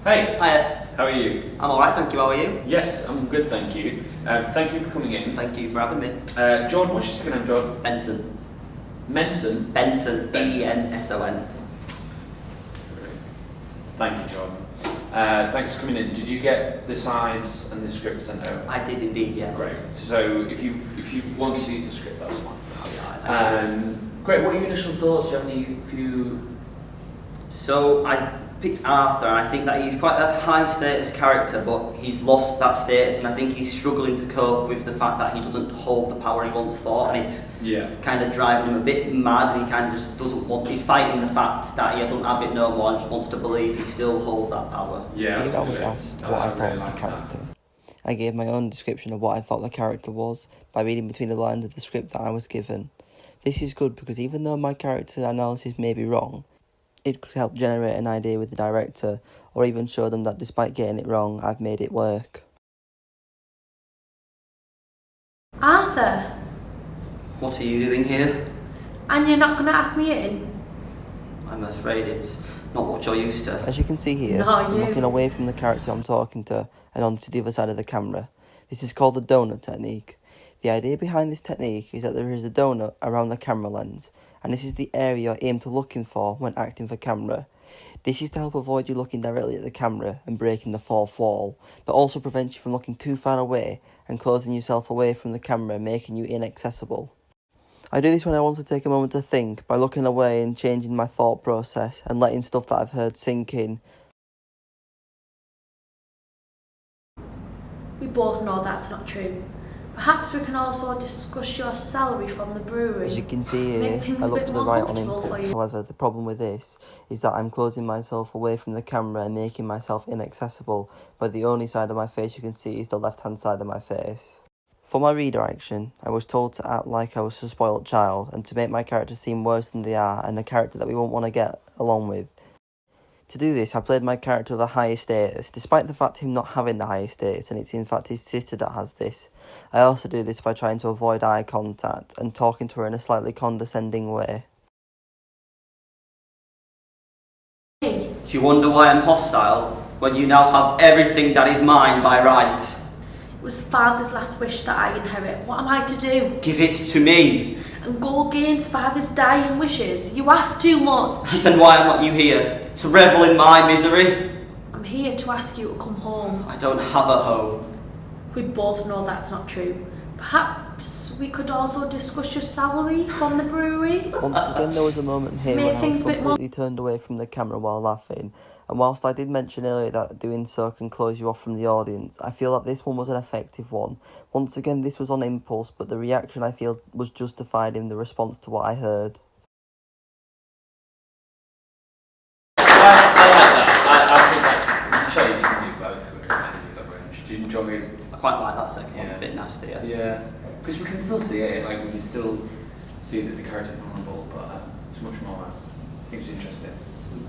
Hey, Hiya. how are you? I'm alright, thank you. How are you? Yes, I'm good, thank you. Thank you for coming in. Thank you for having me. Jordan, what's your second name, Jordan? Benson. Menson? Benson. B-E-N-S-O-N. Thank you, Jordan. Thanks for coming in. Did you get the slides and the script sent over? I did indeed, yeah. Great. So if you want to use the script, that's fine. Thank you. Great. What are your initial thoughts? Do you have any few? So I picked Arthur, and I think that he's quite a high status character, but he's lost that status, and I think he's struggling to cope with the fact that he doesn't hold the power he once thought, and it's kind of driving him a bit mad, and he kind of just doesn't want. He's fighting the fact that he doesn't have it no more, and just wants to believe he still holds that power. Yeah. I was asked what I thought of the character. I gave my own description of what I thought the character was by reading between the lines of the script that I was given. This is good because even though my character analysis may be wrong, it could help generate an idea with the director, or even show them that despite getting it wrong, I've made it work. Arthur, What are you doing here? and you're not going to ask me in? I'm afraid it's not what you're used to. As you can see here, No, I'm you. looking away from the character I'm talking to and onto the other side of the camera. This is called the donut technique. The idea behind this technique is that there is a donut around the camera lens, and this is the area you're aimed to looking for when acting for camera. This is to help avoid you looking directly at the camera and breaking the fourth wall, but also prevents you from looking too far away and closing yourself away from the camera, making you inaccessible. I do this when I want to take a moment to think, by looking away and changing my thought process and letting stuff that I've heard sink in. We both know that's not true. Perhaps we can also discuss your salary from the brewery. As you can see here, Make things I a look bit to the more right on comfortable for impulse. you. However, the problem with this is that I'm closing myself away from the camera and making myself inaccessible, but the only side of my face you can see is the left-hand side of my face. For my redirection, I was told to act like I was a spoilt child and to make my character seem worse than they are and a character that we won't want to get along with. To do this, I played my character with a higher status, despite the fact him not having the highest status, and it's in fact his sister that has this. I also do this by trying to avoid eye contact and talking to her in a slightly condescending way. Hey, You wonder why I'm hostile when you now have everything that is mine by right? it was Father's last wish that I inherit. What am I to do? Give it to me. And go against Father's dying wishes? You ask too much. Then why am you here? To revel in my misery? I'm here to ask you to come home. I don't have a home. We both know that's not true. Perhaps we could also discuss your salary from the brewery? Once again, there was a moment here Make when I was things a bit more- completely turned away from the camera while laughing, and whilst I did mention earlier that doing so can close you off from the audience, I feel that this one was an effective one. Once again, this was on impulse, but the reaction I feel was justified in the response to what I heard. I like that. I think that shows you can do both. When you do that range. Did you enjoy it? I quite like that second one, Yeah. a bit nastier. Yeah, because we can still see it. Like we can still see that the character's vulnerable, but it's much more. I think it's interesting.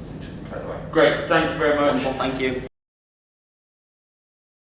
It's interesting, by the way. Great. Thank you very much. Wonderful, thank you.